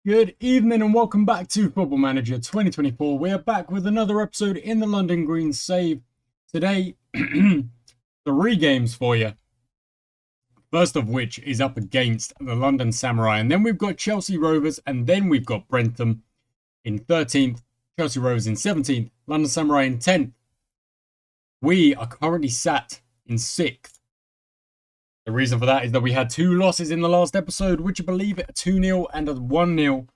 Good evening and welcome back to Football Manager 2024. We are back with another episode in the London Green Save. Today, 3 games for you. First of which is up against the London Samurai. And then we've got Chelsea Rovers and then we've got Brentham in 13th, Chelsea Rovers in 17th, London Samurai in 10th. We are currently sat in 6th. The reason for that is that we had 2 losses in the last episode, which I believe a 2-0 and a 1-0.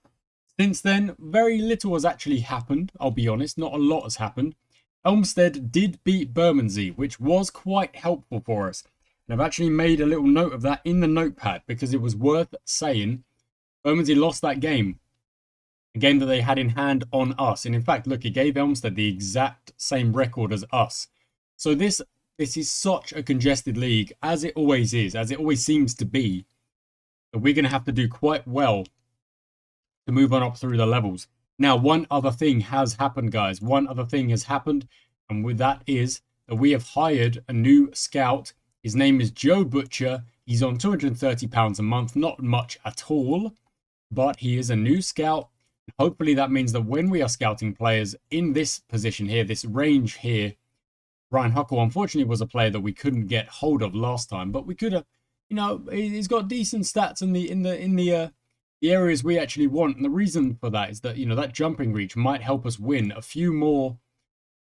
Since then, very little has actually happened, I'll be honest. Not a lot has happened. Elmstead did beat Bermondsey, which was quite helpful for us. And I've actually made a little note of that in the notepad because it was worth saying. Bermondsey lost that game. A game that they had in hand on us. And in fact, look, it gave Elmstead the exact same record as us. So this is such a congested league, as it always is, as it always seems to be, that we're going to have to do quite well to move on up through the levels. Now, one other thing has happened, guys. One other thing has happened, and with that is that we have hired a new scout. His name is Joe Butcher. He's on £230 a month, not much at all, but he is a new scout. Hopefully that means that when we are scouting players in this position here, this range here, Ryan Huckle, unfortunately, was a player that we couldn't get hold of last time, but we could have, he's got decent stats in the areas we actually want. And the reason for that is that, that jumping reach might help us win a few more.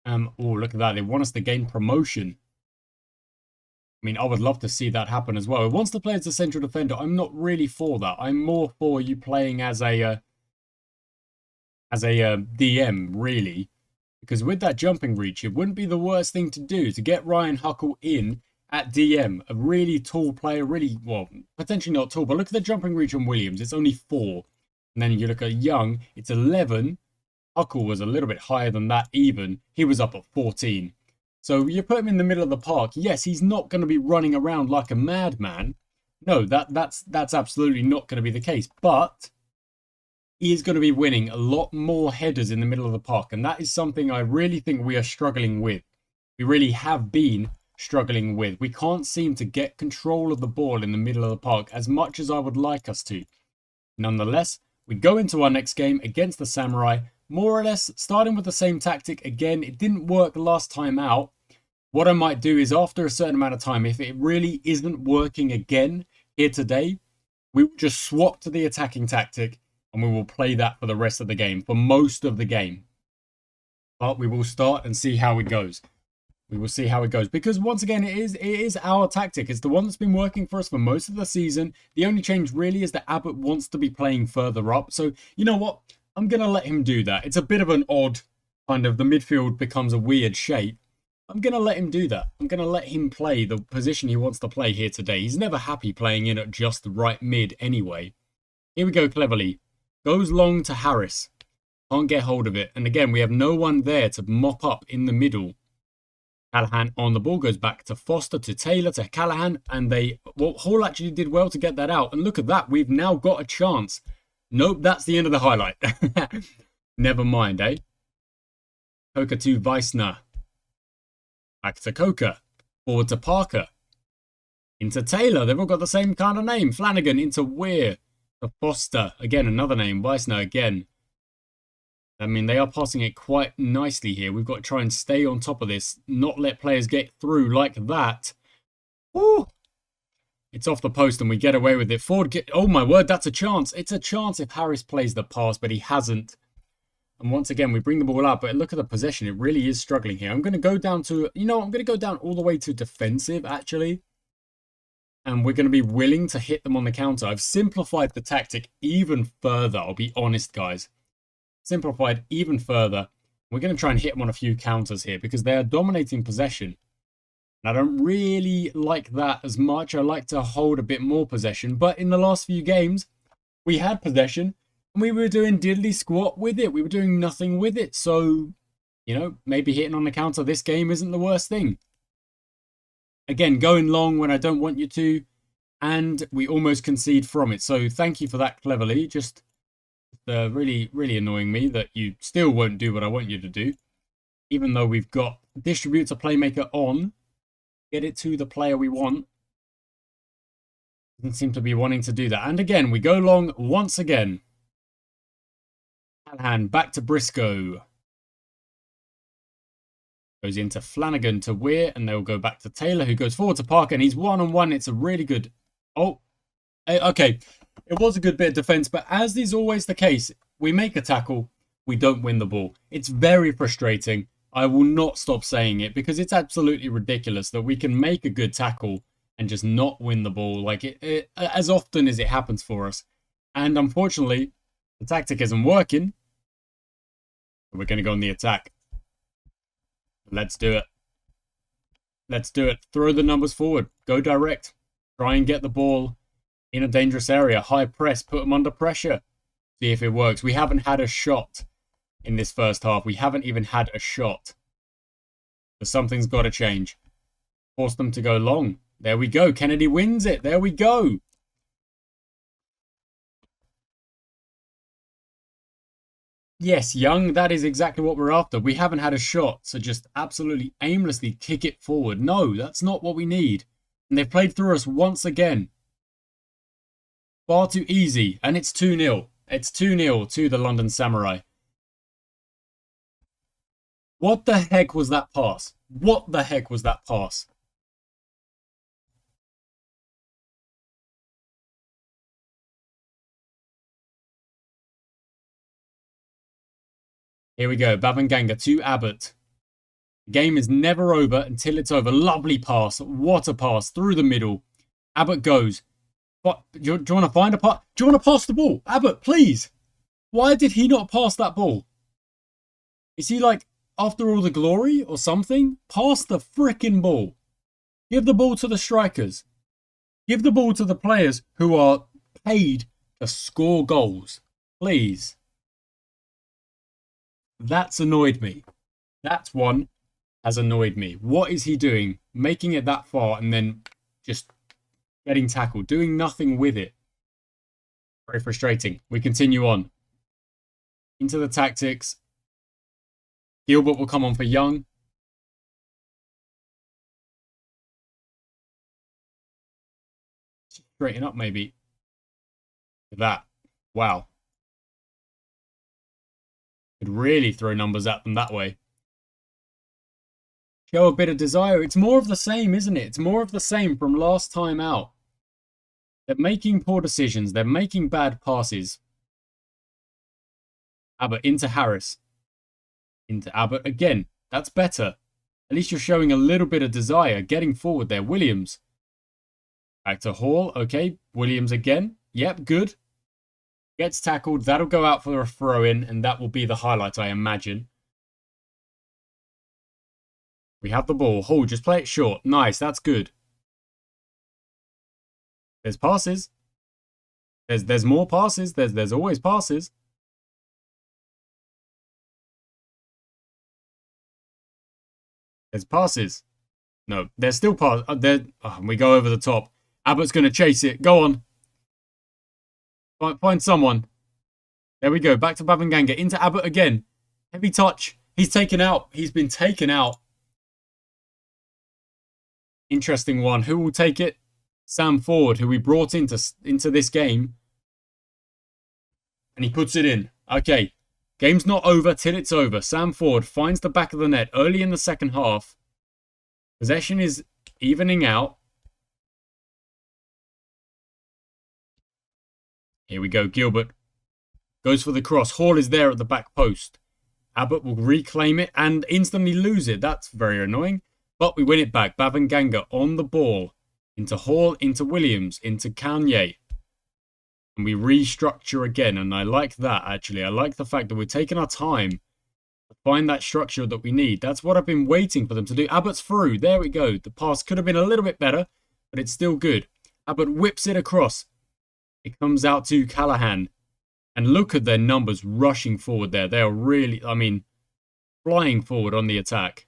Oh, look at that. They want us to gain promotion. I mean, I would love to see that happen as well. It wants to play as a central defender. I'm not really for that. I'm more for you playing as a DM, really. Because with that jumping reach, it wouldn't be the worst thing to do to get Ryan Huckle in at DM. A really tall player, well, potentially not tall, but look at the jumping reach on Williams. It's only 4. And then you look at Young, it's 11. Huckle was a little bit higher than that even. He was up at 14. So you put him in the middle of the park. Yes, he's not going to be running around like a madman. No, that's absolutely not going to be the case. But he is going to be winning a lot more headers in the middle of the park. And that is something I really think we are struggling with. We really have been struggling with. We can't seem to get control of the ball in the middle of the park as much as I would like us to. Nonetheless, we go into our next game against the Samurai, more or less starting with the same tactic. Again, it didn't work last time out. What I might do is after a certain amount of time, if it really isn't working again here today, we will just swap to the attacking tactic. And we will play that for the rest of the game, for most of the game. But we will start and see how it goes. We will see how it goes. Because once again, it is our tactic. It's the one that's been working for us for most of the season. The only change really is that Abbott wants to be playing further up. So, you know what? I'm going to let him do that. It's a bit of an odd kind of, the midfield becomes a weird shape. I'm going to let him do that. I'm going to let him play the position he wants to play here today. He's never happy playing in at just the right mid anyway. Here we go, cleverly. Goes long to Harris. Can't get hold of it. And again, we have no one there to mop up in the middle. Callahan on the ball. Goes back to Foster, to Taylor, to Callahan. And Hall actually did well to get that out. And look at that. We've now got a chance. Nope, that's the end of the highlight. Never mind, eh? Coker to Weissner. Back to Coker. Forward to Parker. Into Taylor. They've all got the same kind of name. Flanagan into Weir. To Foster, again, another name. Weissner again. I mean, they are passing it quite nicely here. We've got to try and stay on top of this. Not let players get through like that. Woo! It's off the post and we get away with it. Ford, oh my word, that's a chance. It's a chance if Harris plays the pass, but he hasn't. And once again, we bring the ball out. But look at the possession. It really is struggling here. I'm going to go down to, I'm going to go down all the way to defensive, actually. And we're going to be willing to hit them on the counter. I've simplified the tactic even further. I'll be honest, guys. Simplified even further. We're going to try and hit them on a few counters here because they are dominating possession. And I don't really like that as much. I like to hold a bit more possession. But in the last few games, we had possession and we were doing diddly squat with it. We were doing nothing with it. So, maybe hitting on the counter this game isn't the worst thing. Again, going long when I don't want you to, and we almost concede from it. So thank you for that, cleverly. Just really, really annoying me that you still won't do what I want you to do. Even though we've got distribute to playmaker on, get it to the player we want. Doesn't seem to be wanting to do that. And again, we go long once again. Callahan back to Briscoe. Goes into Flanagan to Weir, and they'll go back to Taylor, who goes forward to Parker, and he's one-on-one. It's a really good... Oh, okay. It was a good bit of defense, but as is always the case, we make a tackle, we don't win the ball. It's very frustrating. I will not stop saying it because it's absolutely ridiculous that we can make a good tackle and just not win the ball like it as often as it happens for us. And unfortunately, the tactic isn't working. We're going to go on the attack. Let's do it. Let's do it. Throw the numbers forward. Go direct. Try and get the ball in a dangerous area. High press. Put them under pressure. See if it works. We haven't had a shot in this first half. We haven't even had a shot. So something's got to change. Force them to go long. There we go. Kennedy wins it. There we go. Yes, Young, that is exactly what we're after. We haven't had a shot, so just absolutely aimlessly kick it forward. No, that's not what we need. And they've played through us once again. Far too easy, and it's 2-0. It's 2-0 to the London Samurai. What the heck was that pass? What the heck was that pass? Here we go. Babanganga to Abbott. The game is never over until it's over. Lovely pass. What a pass through the middle. Abbott goes. What? Do you want to find a pass? Do you want to pass the ball? Abbott, please. Why did he not pass that ball? Is he like after all the glory or something? Pass the frickin' ball. Give the ball to the strikers. Give the ball to the players who are paid to score goals. Please. That's annoyed me. That one has annoyed me. What is he doing? Making it that far and then just getting tackled. Doing nothing with it. Very frustrating. We continue on. Into the tactics. Gilbert will come on for Young. Straighten up maybe. That. Wow. Could really throw numbers at them that way. Show a bit of desire. It's more of the same, isn't it? It's more of the same from last time out. They're making poor decisions. They're making bad passes. Abbott into Harris. Into Abbott again. That's better. At least you're showing a little bit of desire. Getting forward there. Williams. Back to Hall. Okay. Williams again. Yep, good. Gets tackled. That'll go out for a throw-in, and that will be the highlight, I imagine. We have the ball. Hall, just play it short. Nice, that's good. There's passes. There's more passes. There's always passes. There's passes. No, there's still passes. We go over the top. Abbott's going to chase it. Go on. Find someone. There we go. Back to Babanganga. Into Abbott again. Heavy touch. He's taken out. He's been taken out. Interesting one. Who will take it? Sam Ford, who we brought into this game. And he puts it in. Okay. Game's not over till it's over. Sam Ford finds the back of the net early in the second half. Possession is evening out. Here we go. Gilbert goes for the cross. Hall is there at the back post. Abbott will reclaim it and instantly lose it. That's very annoying. But we win it back. Babanganga on the ball. Into Hall, into Williams, into Kanye. And we restructure again. And I like that, actually. I like the fact that we're taking our time to find that structure that we need. That's what I've been waiting for them to do. Abbott's through. There we go. The pass could have been a little bit better, but it's still good. Abbott whips it across. It comes out to Callahan. And look at their numbers rushing forward there. They are really, flying forward on the attack.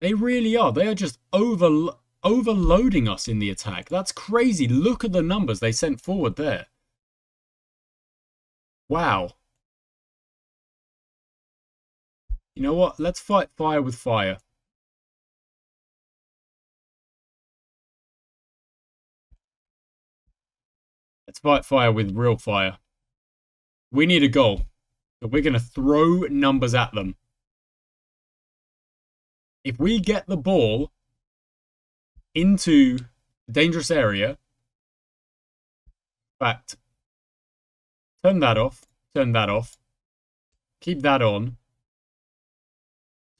They really are. They are just overloading us in the attack. That's crazy. Look at the numbers they sent forward there. Wow. You know what? Let's fight fire with fire. Let's fight fire with real fire. We need a goal. So we're going to throw numbers at them. If we get the ball into the dangerous area, in fact, turn that off, keep that on,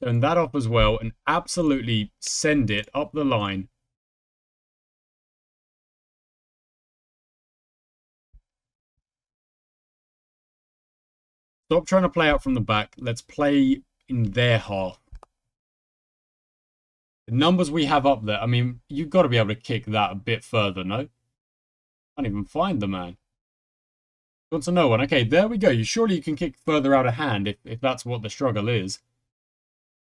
turn that off as well, and absolutely send it up the line. Stop trying to play out from the back. Let's play in their half. The numbers we have up there, I mean, you've got to be able to kick that a bit further, no? Can't even find the man. Got to no one. Okay, there we go. Surely you can kick further out of hand if that's what the struggle is.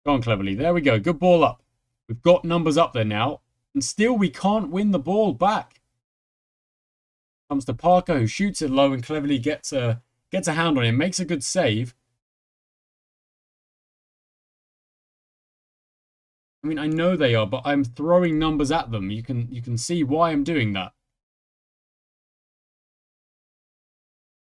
Go on, Cleverly. There we go. Good ball up. We've got numbers up there now. And still we can't win the ball back. Comes to Parker, who shoots it low and Cleverly gets a hand on him. Makes a good save. I mean, I know they are, but I'm throwing numbers at them. You can see why I'm doing that.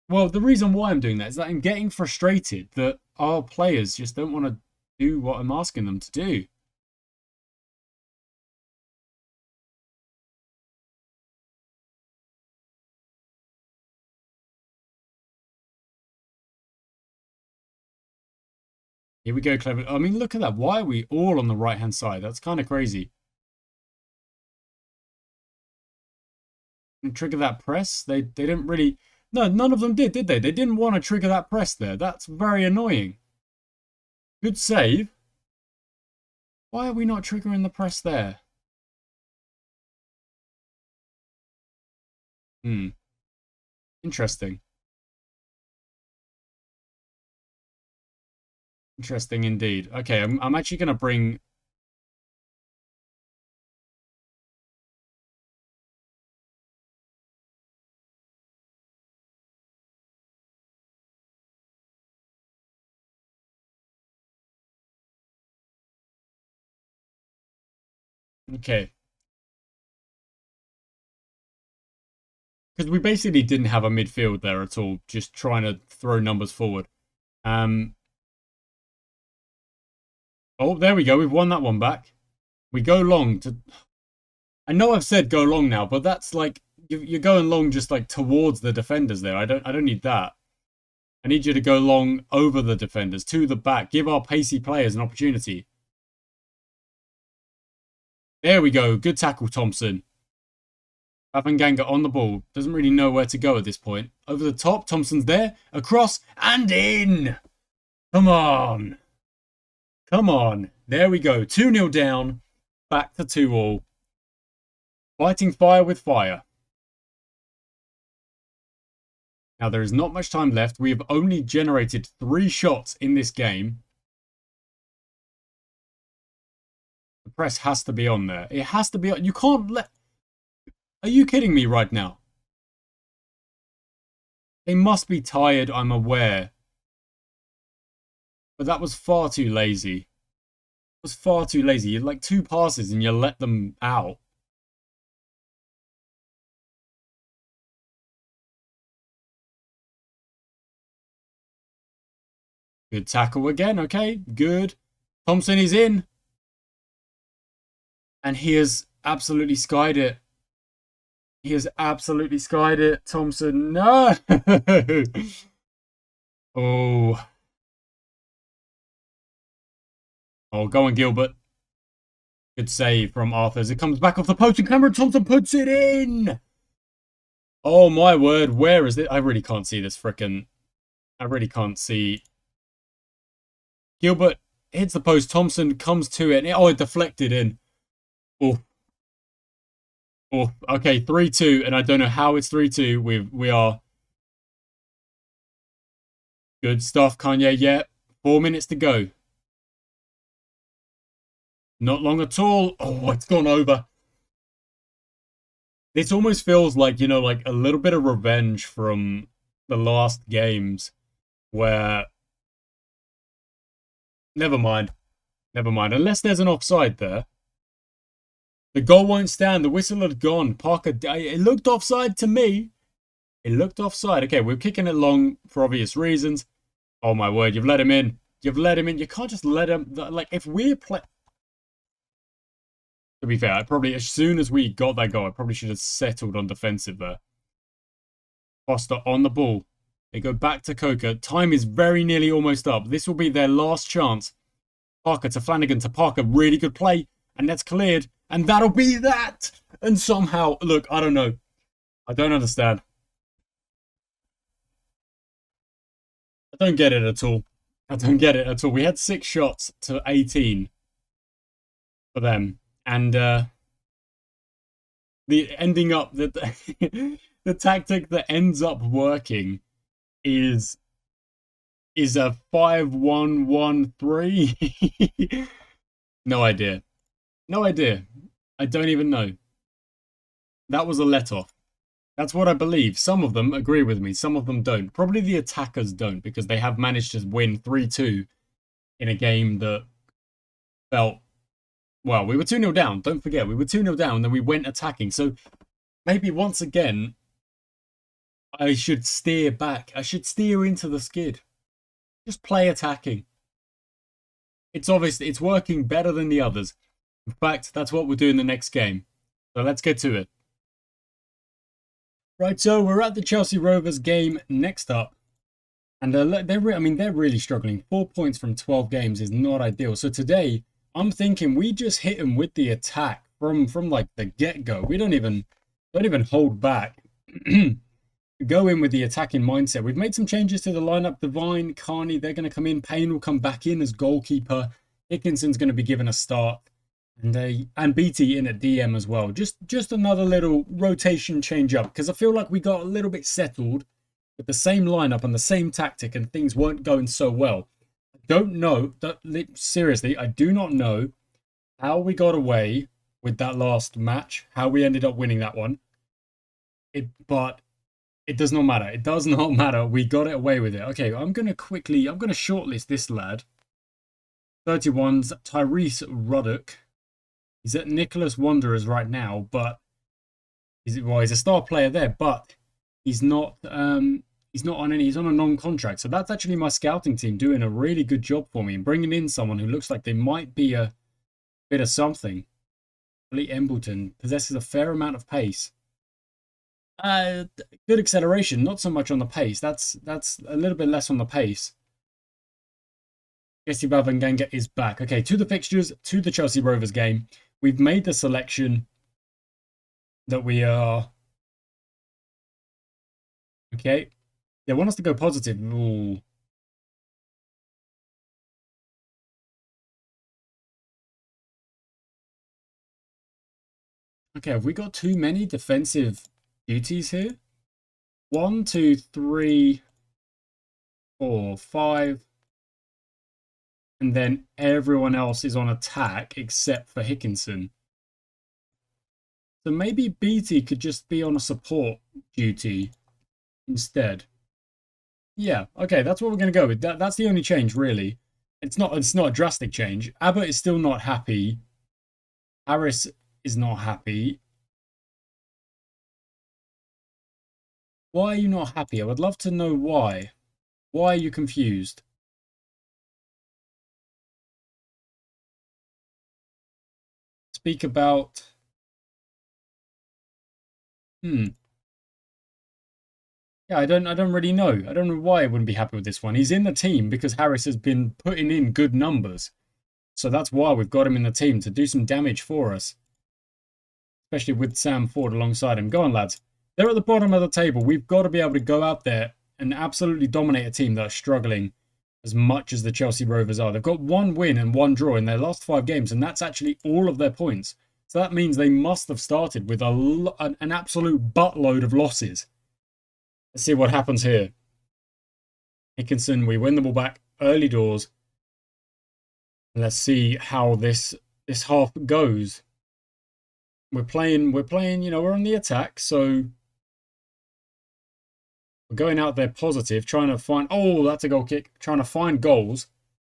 Well, the reason why I'm doing that is that I'm getting frustrated that our players just don't want to do what I'm asking them to do. Here we go, Clever. I mean, look at that. Why are we all on the right-hand side? That's kind of crazy. And trigger that press. They didn't really... No, none of them did they? They didn't want to trigger that press there. That's very annoying. Good save. Why are we not triggering the press there? Interesting. Interesting indeed. Okay, I'm actually going to bring... Okay. Because we basically didn't have a midfield there at all, just trying to throw numbers forward. Oh, there we go. We've won that one back. We go long to... I know I've said go long now, but that's like... You're going long just like towards the defenders there. I don't need that. I need you to go long over the defenders, to the back. Give our pacey players an opportunity. There we go. Good tackle, Thompson. Papanganga on the ball. Doesn't really know where to go at this point. Over the top. Thompson's there. Across. And in. Come on. Come on. There we go. 2-0 down. Back to 2-all. Fighting fire with fire. Now, there is not much time left. We have only generated 3 shots in this game. The press has to be on there. It has to be on. You can't let... Are you kidding me right now? They must be tired, I'm aware. But that was far too lazy. It was far too lazy. You like 2 passes and you let them out. Good tackle again. Okay, good. Thompson is in. And he has absolutely skied it. He has absolutely skied it. Thompson, no! Oh. Oh, go on, Gilbert. Good save from Arthur as it comes back off the post and Cameron Thompson puts it in! Oh, my word. Where is it? I really can't see this frickin'... I really can't see... Gilbert hits the post. Thompson comes to it. Oh, it deflected in. Oh. Oh, okay, 3-2, and I don't know how it's 3-2. We are... Good stuff, Kanye. Yeah, 4 minutes to go. Not long at all. Oh, it's gone over. This almost feels like, you know, like a little bit of revenge from the last games where... Never mind. Never mind. Unless there's an offside there. The goal won't stand. The whistle had gone. Parker... It looked offside to me. It looked offside. Okay, we're kicking it long for obvious reasons. Oh my word, you've let him in. You've let him in. You can't just let him. Like, if we're playing. To be fair, I probably, as soon as we got that goal, I probably should have settled on defensive there. Foster on the ball. They go back to Coca. Time is very nearly almost up. This will be their last chance. Parker to Flanagan to Parker. Really good play. And that's cleared. And that'll be that. And somehow, look, I don't know. I don't understand. I don't get it at all. I don't get it at all. We had 6 shots to 18 for them. And the ending up that the tactic that ends up working is a 5-1-1-3. No idea. No idea. I don't even know. That was a let-off. That's what I believe. Some of them agree with me. Some of them don't. Probably the attackers don't, because they have managed to win 3-2 in a game that felt... Well, we were 2-0 down. Don't forget, we were 2-0 down, and then we went attacking. So maybe once again, I should steer back. I should steer into the skid. Just play attacking. It's obvious it's working better than the others. In fact, that's what we'll do in the next game. So let's get to it. Right, so we're at the Chelsea Rovers game next up. And they're really struggling. 4 points from 12 games is not ideal. So today, I'm thinking we just hit them with the attack from like the get-go. We don't even hold back. Go in with the attacking mindset. We've made some changes to the lineup. Devine, Carney, they're going to come in. Payne will come back in as goalkeeper. Dickinson's going to be given a start. And BT in at DM as well. Just another little rotation change up, because I feel like we got a little bit settled with the same lineup and the same tactic, and things weren't going so well. I don't know. Seriously, I do not know how we got away with that last match, how we ended up winning that one. But it does not matter. It does not matter. We got it away with it. Okay, I'm going to shortlist this lad. 31's Tyrese Ruddock. He's at Nicholas Wanderers right now, but he's a star player there, but he's not on he's on a non-contract. So that's actually my scouting team doing a really good job for me and bringing in someone who looks like they might be a bit of something. Lee Embleton possesses a fair amount of pace. Good acceleration, not so much on the pace. That's a little bit less on the pace. Jesse Bavanganga is back. Okay, to the fixtures, to the Chelsea Rovers game. We've made the selection that we are... Okay. They want us to go positive. Ooh. Okay, have we got too many defensive duties here? 1, 2, 3, 4, 5... And then everyone else is on attack except for Hickinson. So maybe BT could just be on a support duty instead. Yeah, okay, that's what we're going to go with. That's the only change, really. It's not a drastic change. Abbott is still not happy. Harris is not happy. Why are you not happy? I would love to know why. Why are you confused? Speak about... Yeah, I don't really know. I don't know why I wouldn't be happy with this one. He's in the team because Harris has been putting in good numbers. So that's why we've got him in the team, to do some damage for us. Especially with Sam Ford alongside him. Go on, lads. They're at the bottom of the table. We've got to be able to go out there and absolutely dominate a team that are struggling as much as the Chelsea Rovers are. They've got 1 win and 1 draw in their last 5 games, and that's actually all of their points. So that means they must have started with an absolute buttload of losses. Let's see what happens here. Hickinson, we win the ball back early doors. Let's see how this half goes. We're playing, we're on the attack, so we're going out there positive, trying to find... Oh, that's a goal kick. Trying to find goals.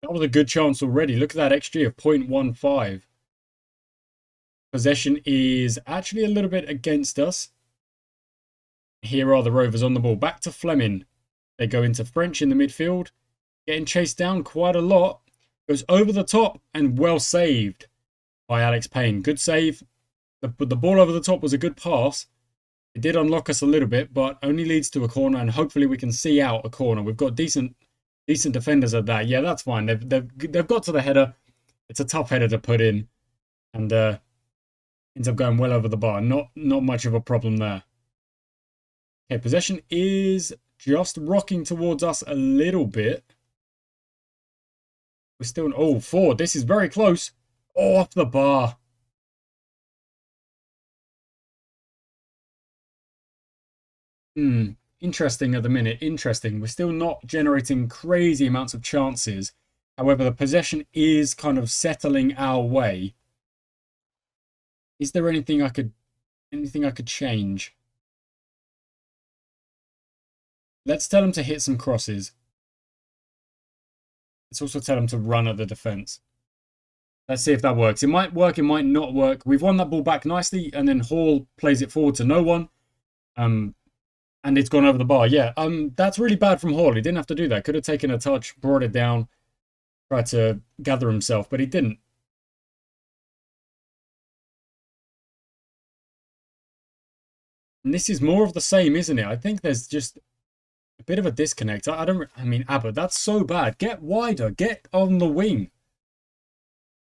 That was a good chance already. Look at that XG of 0.15. Possession is actually a little bit against us. Here are the Rovers on the ball. Back to Fleming. They go into French in the midfield. Getting chased down quite a lot. Goes over the top and well saved by Alex Payne. Good save. The ball over the top was a good pass. It did unlock us a little bit, but only leads to a corner, and hopefully we can see out a corner. We've got decent defenders at that. Yeah, that's fine. They've got to the header. It's a tough header to put in, and ends up going well over the bar. Not much of a problem there. Okay, possession is just rocking towards us a little bit. We're still... forward. This is very close. Oh, off the bar. Interesting at the minute. Interesting. We're still not generating crazy amounts of chances. However, the possession is kind of settling our way. Is there anything I could change? Let's tell him to hit some crosses. Let's also tell him to run at the defense. Let's see if that works. It might work, it might not work. We've won that ball back nicely, and then Hall plays it forward to no one. And it's gone over the bar. Yeah, that's really bad from Hall. He didn't have to do that. Could have taken a touch, brought it down, tried to gather himself, but he didn't. And this is more of the same, isn't it? I think there's just a bit of a disconnect. I mean, Abbott, that's so bad. Get wider. Get on the wing.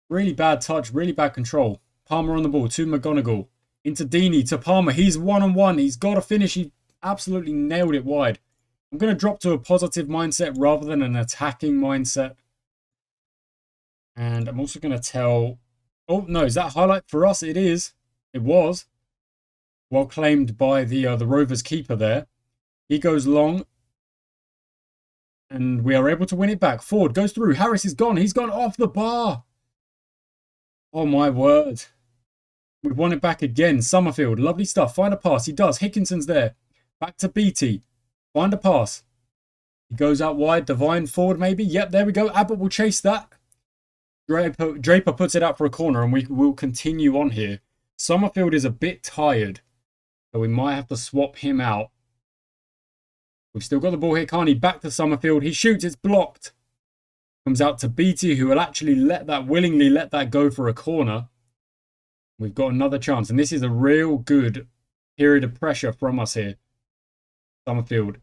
Really bad touch. Really bad control. Palmer on the ball to McGonigal. Into Deeney to Palmer. He's one-on-one. He's got to finish. He absolutely nailed it wide. I'm going to drop to a positive mindset rather than an attacking mindset. And I'm also going to tell... Oh, no. Is that highlight for us? It is. It was. Well claimed by the Rovers keeper there. He goes long. And we are able to win it back. Ford goes through. Harris is gone. He's gone off the bar. Oh, my word. We've won it back again. Summerfield. Lovely stuff. Find a pass. He does. Hickinson's there. Back to Beattie. Find a pass. He goes out wide. Devine forward maybe. Yep, there we go. Abbott will chase that. Draper puts it out for a corner, and we will continue on here. Summerfield is a bit tired, so we might have to swap him out. We've still got the ball here. Carney back to Summerfield. He shoots. It's blocked. Comes out to Beattie, who will actually willingly let that go for a corner. We've got another chance, and this is a real good period of pressure from us here. Summerfield,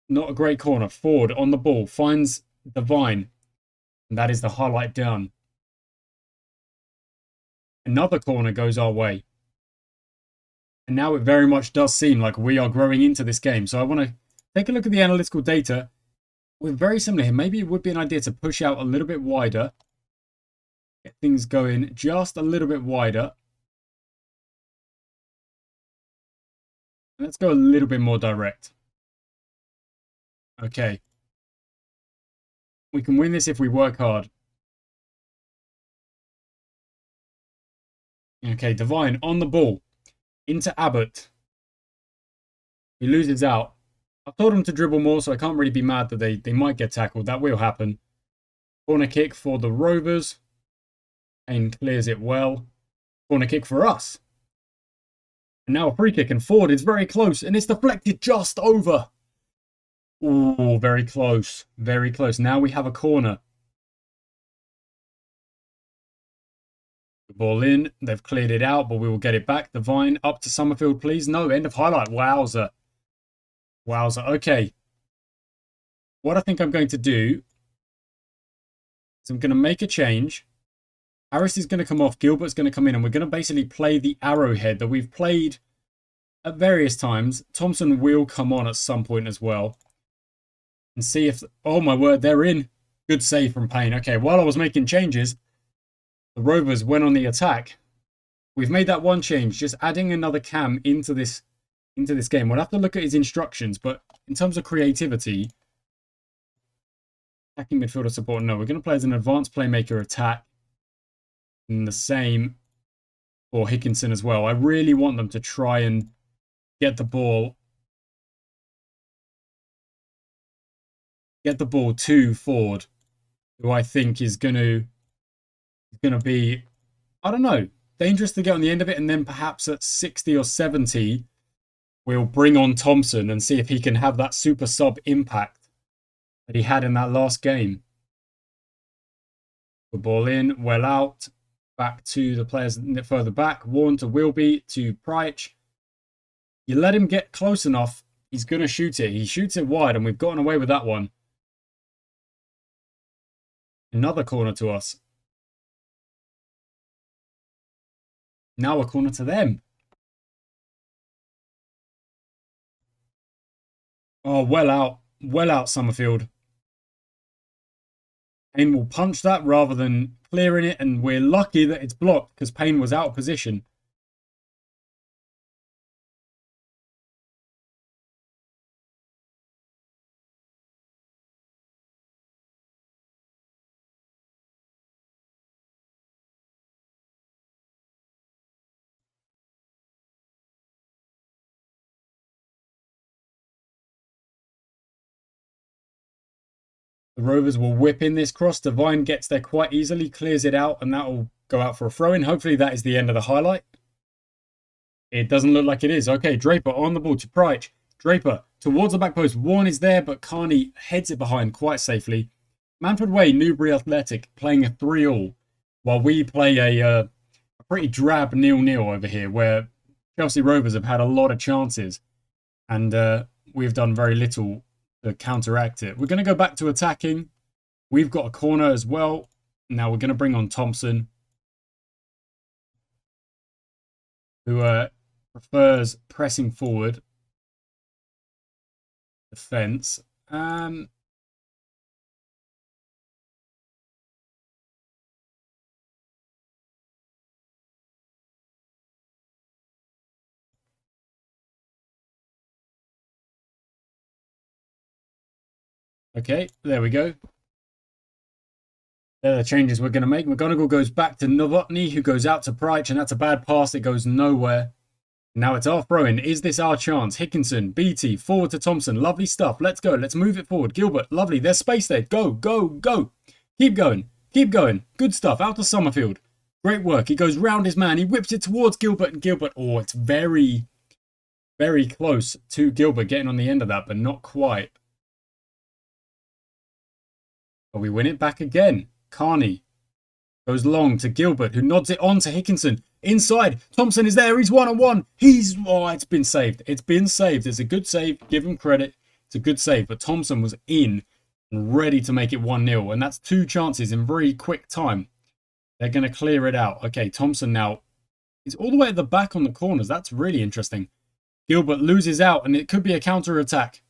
not a great corner. Ford on the ball, finds Devine, and that is the highlight done. Another corner goes our way. And now it very much does seem like we are growing into this game. So I want to take a look at the analytical data. We're very similar here. Maybe it would be an idea to push out a little bit wider. Get things going just a little bit wider. And let's go a little bit more direct. Okay. We can win this if we work hard. Okay, Devine on the ball. Into Abbott. He loses out. I've told him to dribble more, so I can't really be mad that they might get tackled. That will happen. Corner kick for the Rovers. Payne clears it well. Corner kick for us. And now a free kick, and Ford is very close, and it's deflected just over. Ooh, very close. Very close. Now we have a corner. The ball in. They've cleared it out, but we will get it back. Devine up to Summerfield, please. No, end of highlight. Wowzer. Wowzer. Okay. What I think I'm going to do is I'm going to make a change. Harris is going to come off. Gilbert's going to come in, and we're going to basically play the arrowhead that we've played at various times. Thompson will come on at some point as well. And see if... Oh, my word, they're in. Good save from Payne. Okay, while I was making changes, the Rovers went on the attack. We've made that one change, just adding another cam into this game. We'll have to look at his instructions, but in terms of creativity, attacking midfielder support, no. We're going to play as an advanced playmaker attack. And the same for Hickinson as well. I really want them to try and get the ball to Ford, who I think is going to be, I don't know, dangerous to get on the end of it, and then perhaps at 60 or 70, we'll bring on Thompson and see if he can have that super sub impact that he had in that last game. The ball in, well out, back to the players further back. Warren to Wilby to Pryche. You let him get close enough, he's going to shoot it. He shoots it wide, and we've gotten away with that one. Another corner to us. Now a corner to them. Oh, well out, Summerfield. Payne will punch that rather than clearing it, and we're lucky that it's blocked because Payne was out of position. The Rovers will whip in this cross. Devine gets there quite easily, clears it out, and that will go out for a throw-in. Hopefully that is the end of the highlight. It doesn't look like it is. Okay, Draper on the ball to Pryche. Draper towards the back post. Warren is there, but Carney heads it behind quite safely. Manfred Way, Newbury Athletic, playing a 3-3, while we play a pretty drab 0-0 over here, where Chelsea Rovers have had a lot of chances, and we've done very little to counteract it. We're going to go back to attacking. We've got a corner as well. Now we're going to bring on Thompson, who prefers pressing forward. Defense. Okay, there we go. There are the changes we're going to make. McGonigal goes back to Novotny, who goes out to Pryche, and that's a bad pass. It goes nowhere. Now it's our throw-in. Is this our chance? Hickinson, BT, forward to Thompson. Lovely stuff. Let's go. Let's move it forward. Gilbert, lovely. There's space there. Go, go, go. Keep going. Keep going. Good stuff. Out to Summerfield. Great work. He goes round his man. He whips it towards Gilbert, and Gilbert, oh, it's very, very close to Gilbert getting on the end of that, but not quite. But we win it back again. Carney goes long to Gilbert, who nods it on to Hickinson. Inside, Thompson is there. He's one-on-one. It's been saved. It's been saved. It's a good save. Give him credit. It's a good save. But Thompson was in and ready to make it 1-0. And that's 2 chances in very quick time. They're going to clear it out. Okay, Thompson now is all the way at the back on the corners. That's really interesting. Gilbert loses out, and it could be a counter-attack.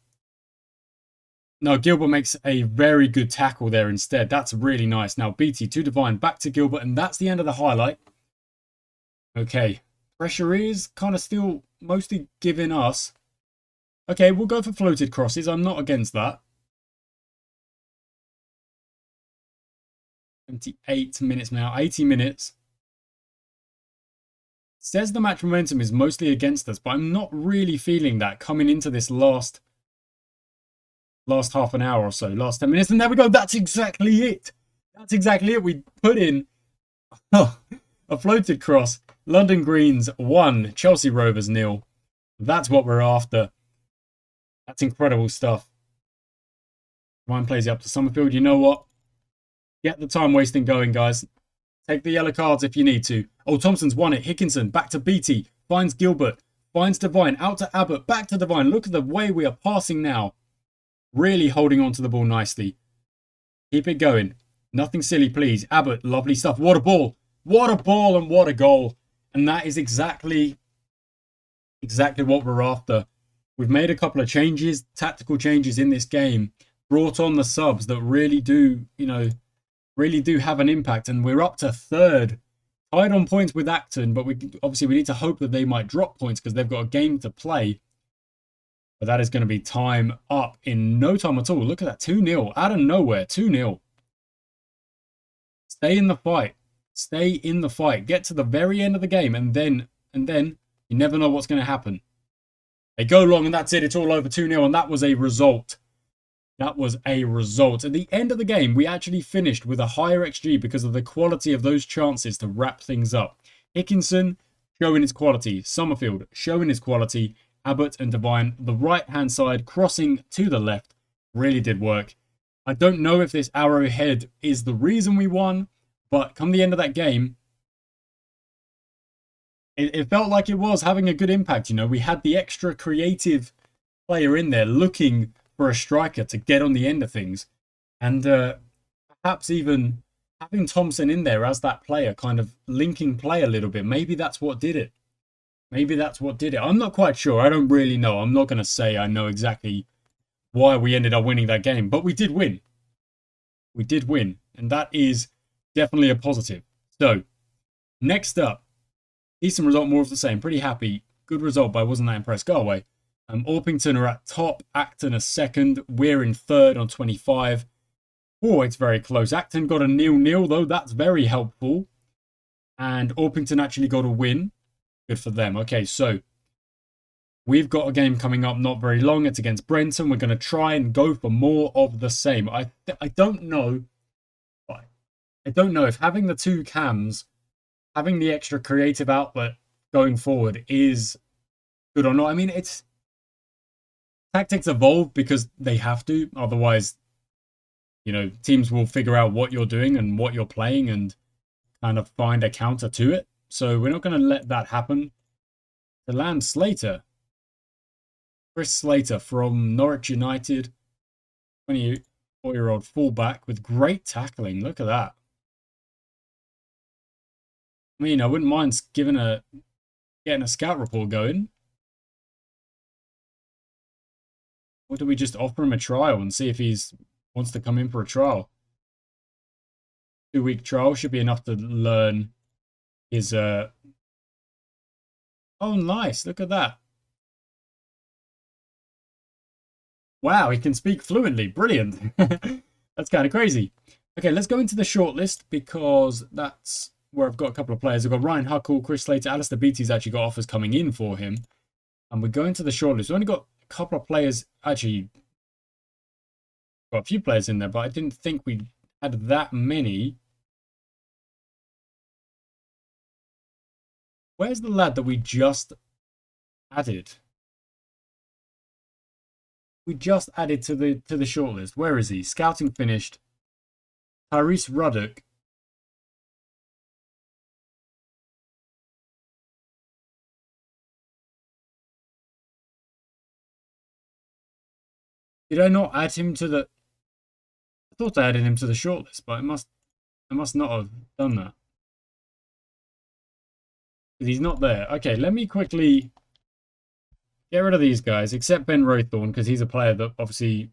No, Gilbert makes a very good tackle there instead. That's really nice. Now, BT to Devine, back to Gilbert, and that's the end of the highlight. Okay, pressure is kind of still mostly giving us. Okay, we'll go for floated crosses. I'm not against that. 78 minutes now, 80 minutes. It says the match momentum is mostly against us, but I'm not really feeling that coming into this last half an hour or so, last 10 minutes, and there we go. That's exactly it. That's exactly it. We put in a floated cross. London Greens 1, Chelsea Rovers 0. That's what we're after. That's incredible stuff. Ryan plays it up to Summerfield. You know what? Get the time wasting going, guys. Take the yellow cards if you need to. Oh, Thompson's won it. Hickinson back to BT. Finds Gilbert. Finds Devine. Out to Abbott. Back to Devine. Look at the way we are passing now. Really holding on to the ball nicely. Keep it going. Nothing silly, please. Abbott, lovely stuff. What a ball. What a ball and what a goal. And that is exactly what we're after. We've made a couple of changes, tactical changes in this game. Brought on the subs that really do, really do have an impact. And we're up to 3rd. Tied on points with Acton, but we need to hope that they might drop points because they've got a game to play. But that is going to be time up in no time at all. Look at that, 2-0. Out of nowhere, 2-0. Stay in the fight. Stay in the fight. Get to the very end of the game, and then you never know what's going to happen. They go long, and that's it. It's all over, 2-0, and that was a result. That was a result. At the end of the game, we actually finished with a higher XG because of the quality of those chances to wrap things up. Hickinson showing his quality. Summerfield showing his quality. Abbott and Devine, the right-hand side, crossing to the left, really did work. I don't know if this arrowhead is the reason we won, but come the end of that game, it felt like it was having a good impact. You know, we had the extra creative player in there looking for a striker to get on the end of things. And perhaps even having Thompson in there as that player, kind of linking play a little bit. Maybe that's what did it. Maybe that's what did it. I'm not quite sure. I don't really know. I'm not going to say I know exactly why we ended up winning that game. But we did win. We did win. And that is definitely a positive. So, next up, decent result, more of the same. Pretty happy. Good result, but I wasn't that impressed. Go away. Orpington are at top. Acton are second. We're in third on 25. Oh, it's very close. Acton got a 0-0, though. That's very helpful. And Orpington actually got a win. Good for them. Okay, so we've got a game coming up not very long. It's against Brenton. We're going to try and go for more of the same. I don't know. I don't know if having the two cams, having the extra creative outlet going forward is good or not. I mean, it's tactics evolve because they have to. Otherwise, you know, teams will figure out what you're doing and what you're playing and kind of find a counter to it. So we're not going to let that happen. To land Slater. Chris Slater from Norwich United. 24-year-old fullback with great tackling. Look at that. I mean, I wouldn't mind getting a scout report going. Or do we just offer him a trial and see if he wants to come in for a trial? 2-week trial should be enough to learn his... Oh, nice. Look at that. Wow, he can speak fluently. Brilliant. That's kind of crazy. Okay, let's go into the shortlist because that's where I've got a couple of players. I've got Ryan Huckle, Chris Slater, Alistair Beattie's actually got offers coming in for him. And we're going to the shortlist. We've only got a couple of players, actually, got a few players in there, but I didn't think we had that many. Where's the lad that we just added? We just added to the shortlist. Where is he? Scouting finished. Tyrese Ruddock. Did I not add him to the... I thought I added him to the shortlist, but I must not have done that. Because he's not there. Okay, let me quickly get rid of these guys, except Ben Rothorn, because he's a player that obviously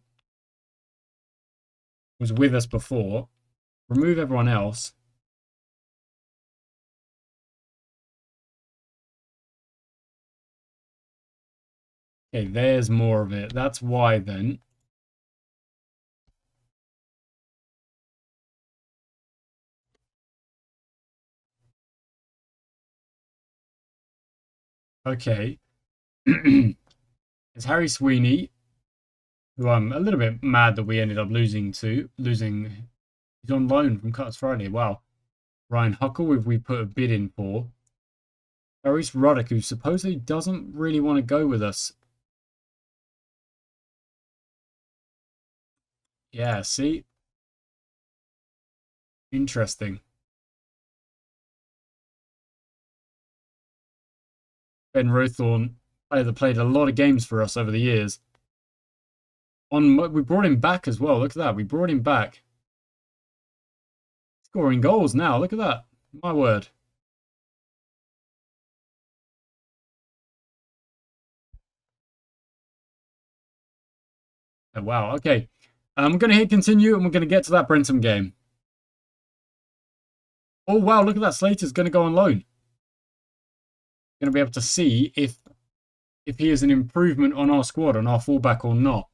was with us before. Remove everyone else. Okay, there's more of it. That's why then. Okay. It's Harry Sweeney, who I'm a little bit mad that we ended up losing. He's on loan from Cuts Friday. Wow. Ryan Huckle, if we put a bid in for. Tyrese Ruddock, who supposedly doesn't really want to go with us. Yeah, see? Interesting. Ben Rothorn, player that played a lot of games for us over the years. We brought him back as well. Look at that. We brought him back. Scoring goals now. Look at that. My word. Oh, wow. Okay. We're going to hit continue and we're going to get to that Brenton game. Oh, wow. Look at that. Slater's going to go on loan. Going to be able to see if he is an improvement on our squad, on our fullback or not.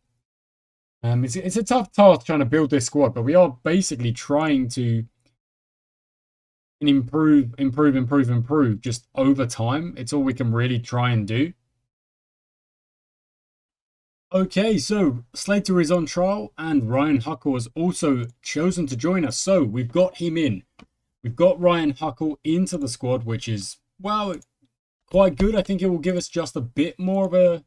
It's a tough task trying to build this squad, but we are basically trying to improve just over time. It's all we can really try and do. Okay, so Slater is on trial and Ryan Huckle has also chosen to join us. So we've got him in. We've got Ryan Huckle into the squad, which is, well, quite good. I think it will give us just a bit more of a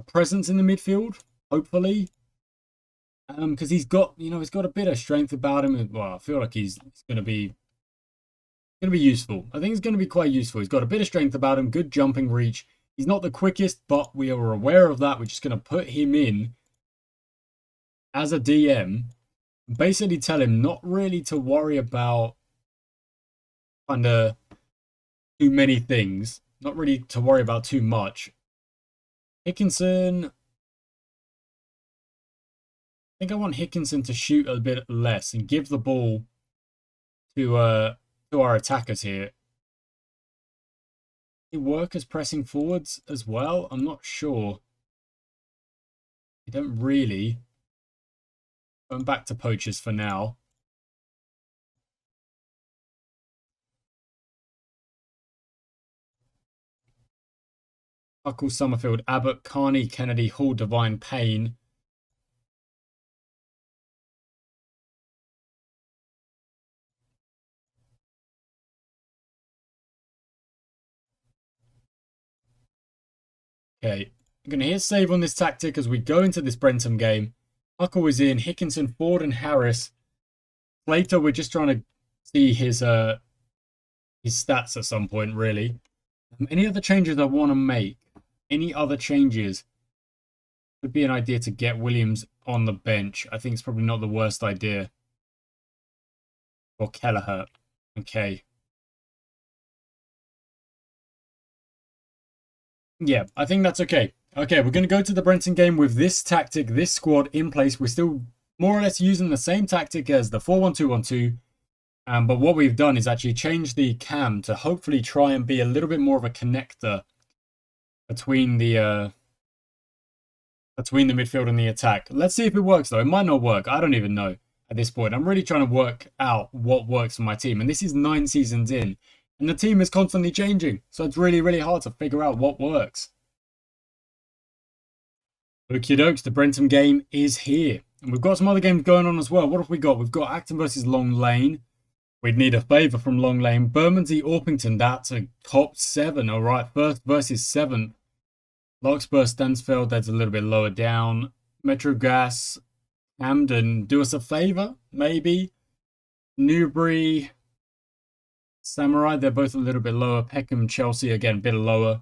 presence in the midfield, hopefully. Because he's got, he's got a bit of strength about him. Well, I feel like he's going to be useful. I think he's going to be quite useful. He's got a bit of strength about him, good jumping reach. He's not the quickest, but we are aware of that. We're just going to put him in as a DM. Basically tell him not really to worry about kind of too many things. Not really to worry about too much. Hickinson. I think I want Hickinson to shoot a bit less and give the ball to our attackers here. They work as pressing forwards as well? I'm not sure. They don't really. Going back to poachers for now. Huckle, Summerfield, Abbott, Carney, Kennedy, Hall, Devine, Payne. Okay, I'm going to hit save on this tactic as we go into this Brentham game. Huckle is in, Hickinson, Ford, and Harris. Slater, we're just trying to see his stats at some point, really. Any other changes I want to make? Any other changes? Would be an idea to get Williams on the bench. I think it's probably not the worst idea. Or Kelleher. Okay. Yeah, I think that's okay. Okay, we're going to go to the Brenton game with this tactic, this squad in place. We're still more or less using the same tactic as the 4-1-2-1-2. But what we've done is actually change the cam to hopefully try and be a little bit more of a connector between the midfield and the attack. Let's see if it works, though. It might not work. I don't even know at this point. I'm really trying to work out what works for my team. And this is 9 seasons in. And the team is constantly changing. So it's really, really hard to figure out what works. Okie dokes, the Brentham game is here. And we've got some other games going on as well. What have we got? We've got Acton versus Long Lane. We'd need a favour from Long Lane. Bermondsey, Orpington, that's a top 7. All right, first versus 7th. Larkspur, Stansfeld, that's a little bit lower down. Metro Gas, Hamden, do us a favour, maybe. Newbury, Samurai, they're both a little bit lower. Peckham, Chelsea, again, a bit lower.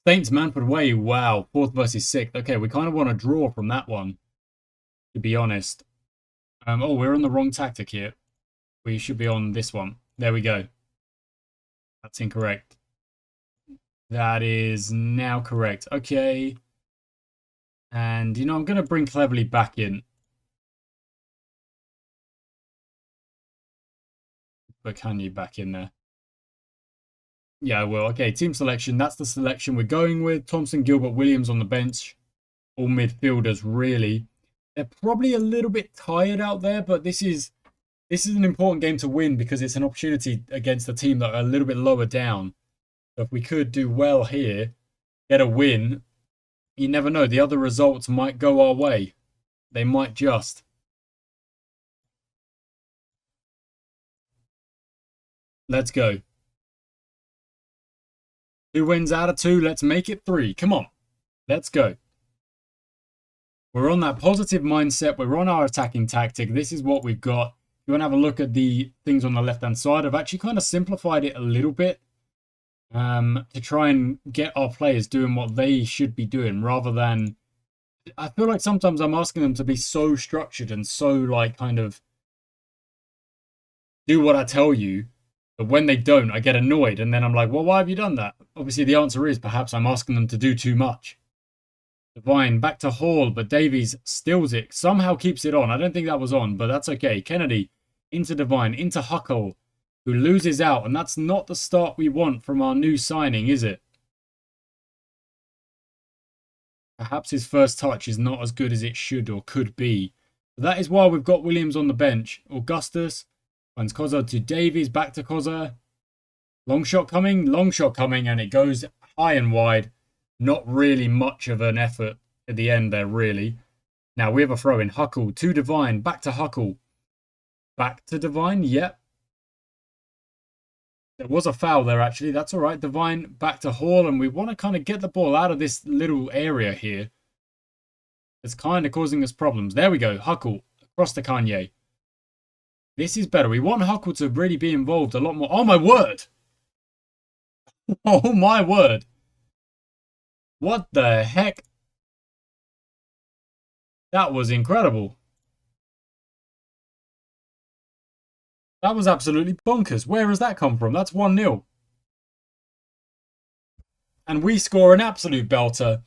Saints, Manford Way, wow, 4th versus 6th. Okay, we kind of want to draw from that one, to be honest. Oh, we're on the wrong tactic here. We should be on this one. There we go. That's incorrect. That is now correct. Okay. And, I'm going to bring Cleverly back in. But can you back in there? Yeah, I will. Okay, team selection. That's the selection we're going with. Thompson, Gilbert, Williams on the bench. All midfielders, really. They're probably a little bit tired out there, but this is an important game to win because it's an opportunity against a team that are a little bit lower down. So if we could do well here, get a win, you never know. The other results might go our way. They might just. Let's go. 2 wins out of 2. Let's make it 3. Come on. Let's go. We're on that positive mindset. We're on our attacking tactic. This is what we've got. You want to have a look at the things on the left-hand side. I've actually kind of simplified it a little bit to try and get our players doing what they should be doing rather than... I feel like sometimes I'm asking them to be so structured and so, like, kind of do what I tell you. But when they don't, I get annoyed. And then I'm like, well, why have you done that? Obviously, the answer is perhaps I'm asking them to do too much. Devine back to Hall, but Davies steals it. Somehow keeps it on. I don't think that was on, but that's okay. Kennedy into Devine, into Huckle, who loses out. And that's not the start we want from our new signing, is it? Perhaps his first touch is not as good as it should or could be. But that is why we've got Williams on the bench. Augustus finds Koza to Davies, back to Koza. Long shot coming, and it goes high and wide. Not really much of an effort at the end there, really. Now we have a throw in. Huckle to Devine, back to Huckle. Back to Devine, yep. There was a foul there, actually. That's all right. Divine back to Hall, and we want to kind of get the ball out of this little area here. It's kind of causing us problems. There we go. Huckle across to Kanye. This is better. We want Huckle to really be involved a lot more. Oh, my word. Oh, my word. What the heck? That was incredible. That was absolutely bonkers. Where has that come from? That's 1-0. And we score an absolute belter.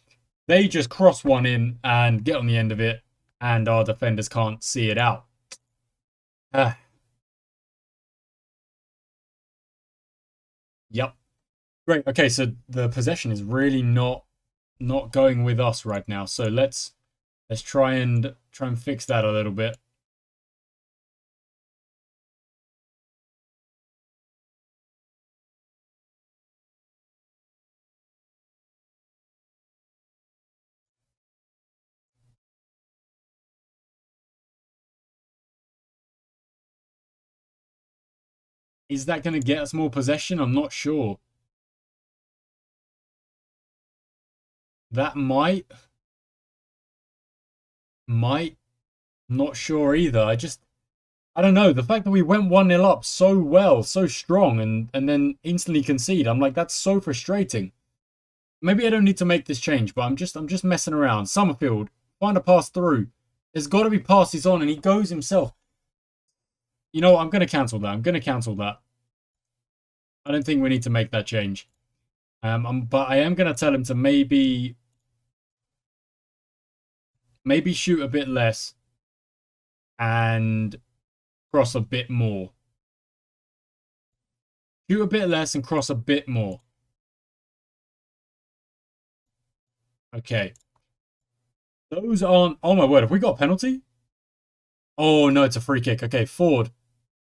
They just cross one in and get on the end of it. And our defenders can't see it out. Yep. Great. Okay, so the possession is really not going with us right now. So let's try and fix that a little bit. Is that going to get us more possession? I'm not sure. That might. Not sure either. I don't know. The fact that we went 1-0 up so well, so strong, and then instantly concede. I'm like, that's so frustrating. Maybe I don't need to make this change, but I'm just messing around. Summerfield, find a pass through. There's got to be passes on, and he goes himself. You know what? I'm going to cancel that. I don't think we need to make that change. But I am going to tell him to maybe shoot a bit less and cross a bit more. Shoot a bit less and cross a bit more. Okay. Those aren't... Oh, my word. Have we got a penalty? Oh, no, it's a free kick. Okay, Ford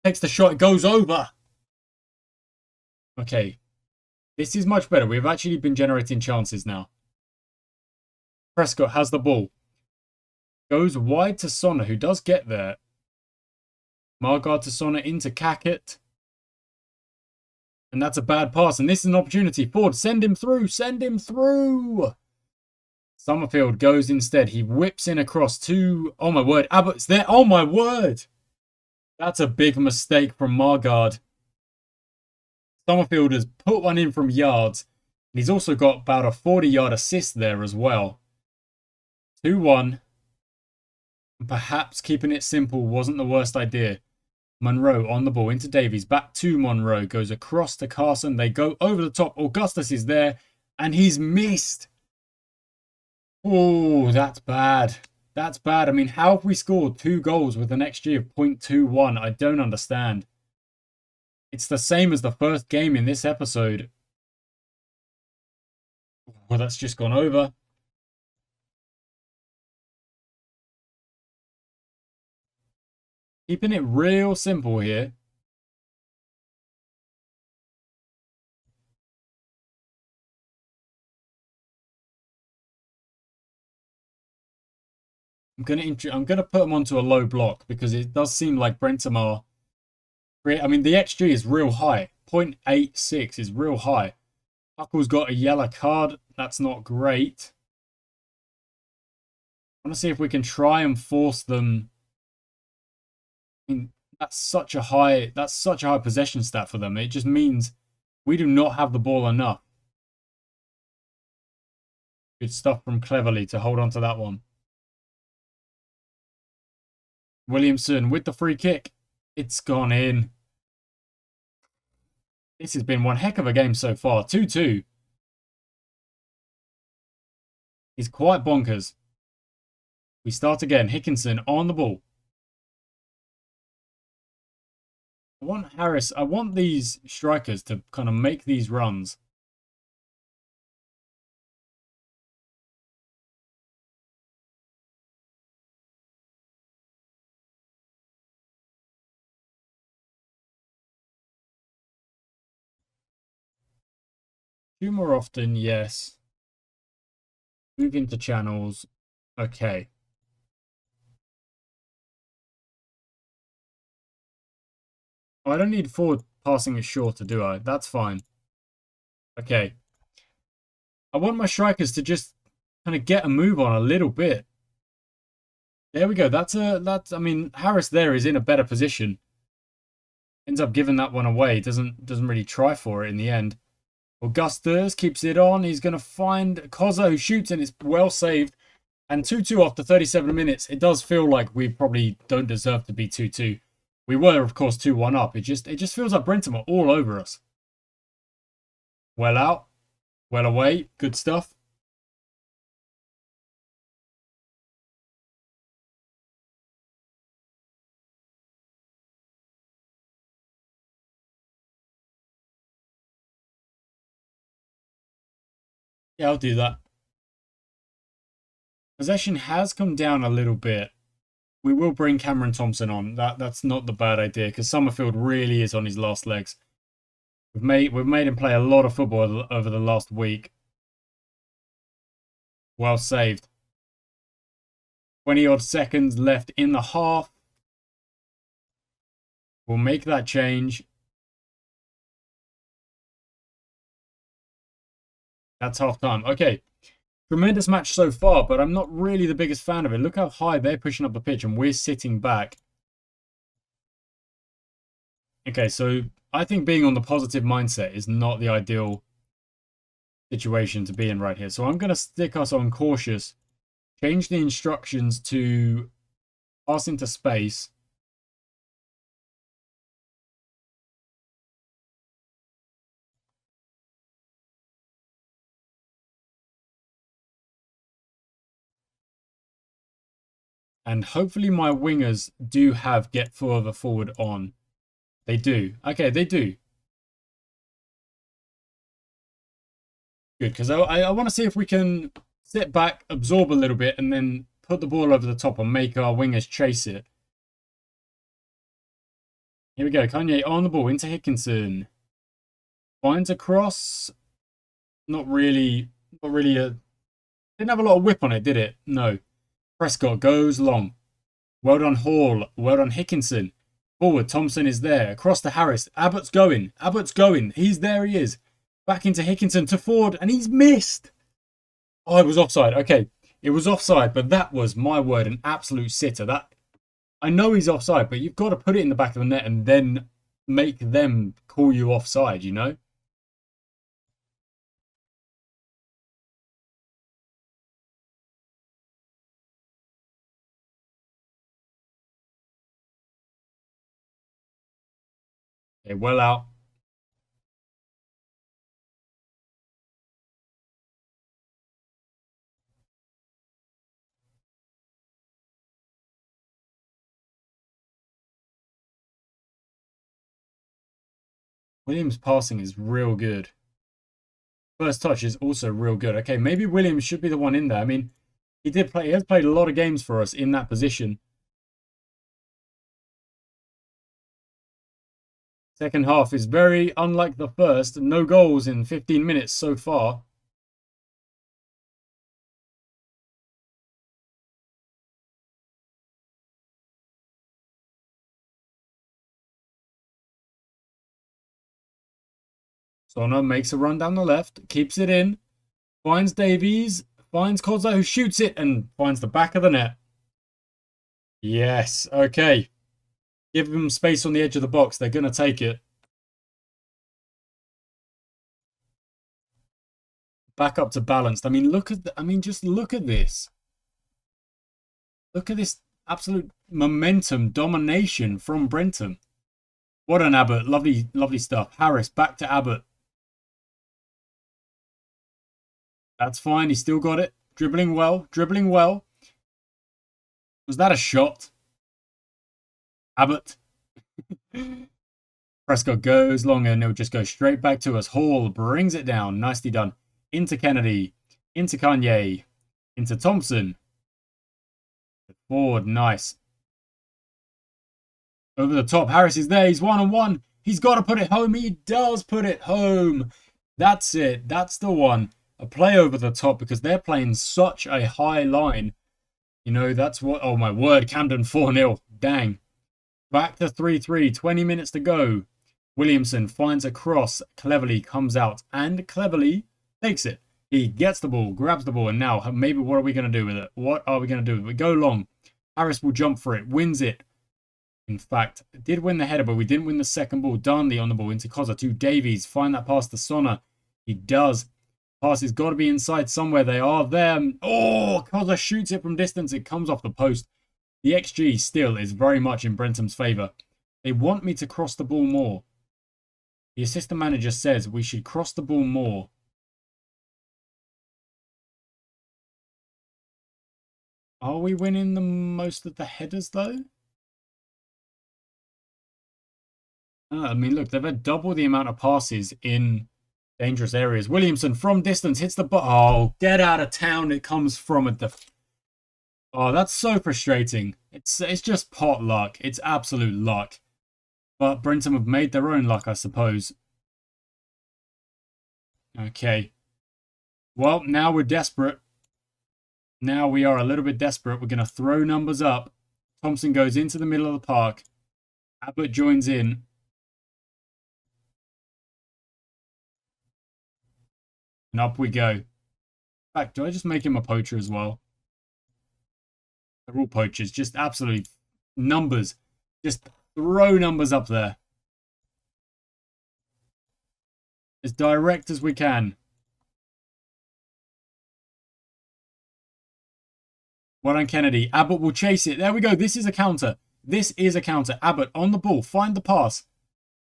takes the shot. It goes over. Okay. This is much better. We've actually been generating chances now. Prescott has the ball. Goes wide to Sonner, who does get there. Margard to Sonner into Cackett. And that's a bad pass. And this is an opportunity. Ford, send him through. Send him through. Summerfield goes instead. He whips in across to... Oh, my word. Abbott's there. Oh, my word. That's a big mistake from Margard. Summerfield has put one in from yards. And he's also got about a 40-yard assist there as well. 2-1. Perhaps keeping it simple wasn't the worst idea. Monroe on the ball into Davies. Back to Monroe. Goes across to Carson. They go over the top. Augustus is there. And he's missed. Oh, that's bad. That's bad. I mean, how have we scored 2 goals with an XG of 0.21? I don't understand. It's the same as the first game in this episode. Well, that's just gone over. Keeping it real simple here. I'm gonna put him onto a low block because it does seem like Brentamar. I mean, the XG is real high. 0.86 is real high. Huckle's got a yellow card. That's not great. I want to see if we can try and force them. I mean, that's such a high possession stat for them. It just means we do not have the ball enough. Good stuff from Cleverly to hold on to that one. Williamson with the free kick. It's gone in. This has been one heck of a game so far. 2-2. He's quite bonkers. We start again. Hickinson on the ball. I want Harris. I want these strikers to kind of make these runs. Two more often, yes. Move into channels. Okay. I don't need Ford passing it shorter, do I? That's fine. Okay. I want my strikers to just kind of get a move on a little bit. There we go. I mean, Harris there is in a better position. Ends up giving that one away. Doesn't really try for it in the end. Augustus keeps it on. He's going to find Koza, who shoots, and it's well saved. And 2-2 after 37 minutes. It does feel like we probably don't deserve to be 2-2. We were, of course, 2-1 up. It just feels like Brenton are all over us. Well out. Well away. Good stuff. Yeah, I'll do that. Possession has come down a little bit. We will bring Cameron Thompson on. That's not the bad idea because Summerfield really is on his last legs. We've made him play a lot of football over the last week. Well saved. 20 odd seconds left in the half. We'll make that change. That's half time. Okay. Tremendous match so far, but I'm not really the biggest fan of it. Look how high they're pushing up the pitch and we're sitting back. Okay, so I think being on the positive mindset is not the ideal situation to be in right here. So I'm going to stick us on cautious. Change the instructions to pass into space. And hopefully my wingers do have get further forward on. They do. Okay, they do. Good, because I want to see if we can sit back, absorb a little bit, and then put the ball over the top and make our wingers chase it. Here we go. Kanye on the ball into Hickinson. Finds a cross. Not really a... Didn't have a lot of whip on it, did it? No. Prescott goes long. Well done, Hall. Well done, Hickinson. Forward, Thompson is there. Across to Harris. Abbott's going. Abbott's going. He's there, he is. Back into Hickinson to Ford, and he's missed. Oh, it was offside. Okay, it was offside, but that was, my word, an absolute sitter. That I know he's offside, but you've got to put it in the back of the net and then make them call you offside, you know? Okay, well out. Williams' passing is real good. First touch is also real good. Okay, maybe Williams should be the one in there. I mean, he has played a lot of games for us in that position. Second half is very unlike the first. No goals in 15 minutes so far. Sona makes a run down the left, keeps it in, finds Davies, finds Koza, who shoots it and finds the back of the net. Yes, okay. Give them space on the edge of the box. They're going to take it. Back up to balanced. I mean, just look at this. Look at this absolute momentum, domination from Brenton. What an Abbott. Lovely, lovely stuff. Harris, back to Abbott. That's fine. He still got it. Dribbling well. Dribbling well. Was that a shot? Abbott. Prescott goes long and it'll just go straight back to us. Hall brings it down. Nicely done. Into Kennedy. Into Kanye. Into Thompson. Ford. Nice. Over the top. Harris is there. He's one-on-one. He's got to put it home. He does put it home. That's it. That's the one. A play over the top because they're playing such a high line. You know, that's what... Oh, my word. Camden 4-0. Dang. Back to 3-3. 20 minutes to go. Williamson finds a cross, cleverly comes out and cleverly takes it. He gets the ball, grabs the ball, and now maybe what are we going to do with it? What are we going to do with it? We go long. Harris will jump for it, wins it. In fact, did win the header, but we didn't win the second ball. Darnley on the ball into Koza to Davies. Find that pass to Sona. He does. Pass has got to be inside somewhere. They are there. Oh, Koza shoots it from distance. It comes off the post. The XG still is very much in Brentam's favour. They want me to cross the ball more. The assistant manager says we should cross the ball more. Are we winning the most of the headers, though? I mean, look, they've had double the amount of passes in dangerous areas. Williamson from distance hits the ball. Oh, get out of town. It comes from a... Oh, that's so frustrating. It's just pot luck. It's absolute luck. But Brentham have made their own luck, I suppose. Okay. Well, now we're desperate. Now we are a little bit desperate. We're going to throw numbers up. Thompson goes into the middle of the park. Abbott joins in. And up we go. In fact, do I just make him a poacher as well? They're all poachers. Just absolute numbers. Just throw numbers up there. As direct as we can. Well done, Kennedy. Abbott will chase it. There we go. This is a counter. This is a counter. Abbott on the ball. Find the pass.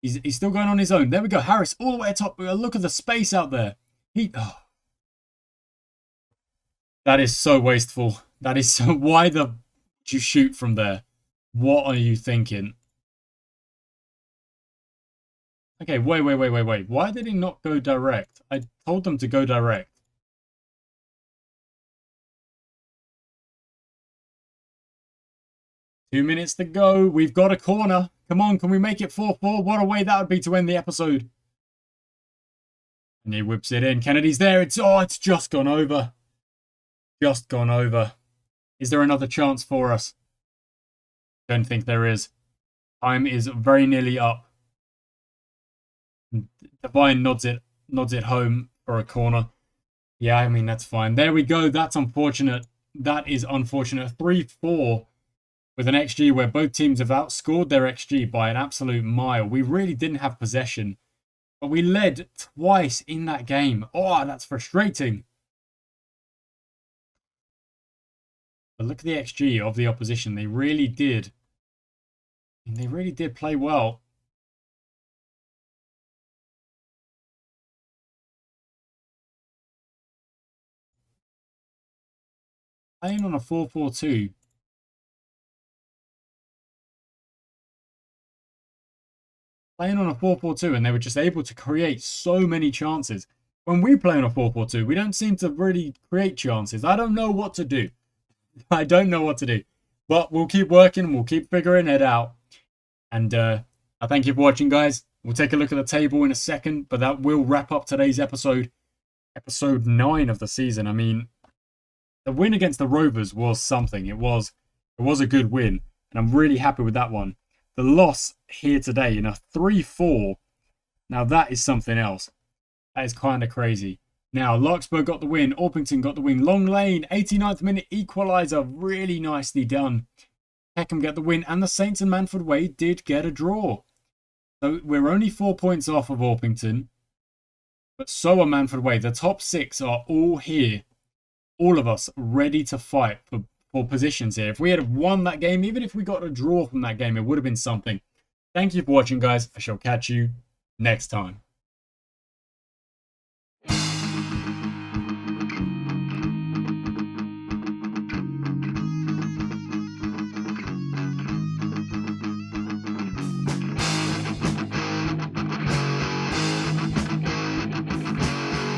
He's still going on his own. There we go. Harris all the way at top. Look at the space out there. That is so wasteful. That is so... Why the... you shoot from there? What are you thinking? Okay, wait. Why did he not go direct? I told them to go direct. Two minutes to go. We've got a corner. Come on, can we make it 4-4? What a way that would be to end the episode. And he whips it in. Kennedy's there. It's just gone over. Just gone over. Is there another chance for us? Don't think there is. Time is very nearly up. Devine nods it home for a corner. Yeah, I mean, that's fine. There we go. That's unfortunate. That is unfortunate. 3-4 with an XG where both teams have outscored their XG by an absolute mile. We really didn't have possession, but we led twice in that game. Oh, that's frustrating. But look at the XG of the opposition. They really did. They really did play well. Playing on a 4-4-2. Playing on a 4-4-2, and they were just able to create so many chances. When we play on a 4-4-2, we don't seem to really create chances. I don't know what to do. I don't know what to do. But we'll keep working. We'll keep figuring it out. And I thank you for watching, guys. We'll take a look at the table in a second. But that will wrap up today's episode. Episode 9 of the season. I mean, the win against the Rovers was something. It was a good win. And I'm really happy with that one. The loss here today in a 3-4. Now that is something else. That is kind of crazy. Now, Larkspur got the win. Orpington got the win. Long Lane, 89th minute equaliser. Really nicely done. Peckham get the win. And the Saints and Manford Way did get a draw. So we're only 4 points off of Orpington. But so are Manford Way. The top 6 are all here. All of us ready to fight for positions here. If we had won that game, even if we got a draw from that game, it would have been something. Thank you for watching, guys. I shall catch you next time.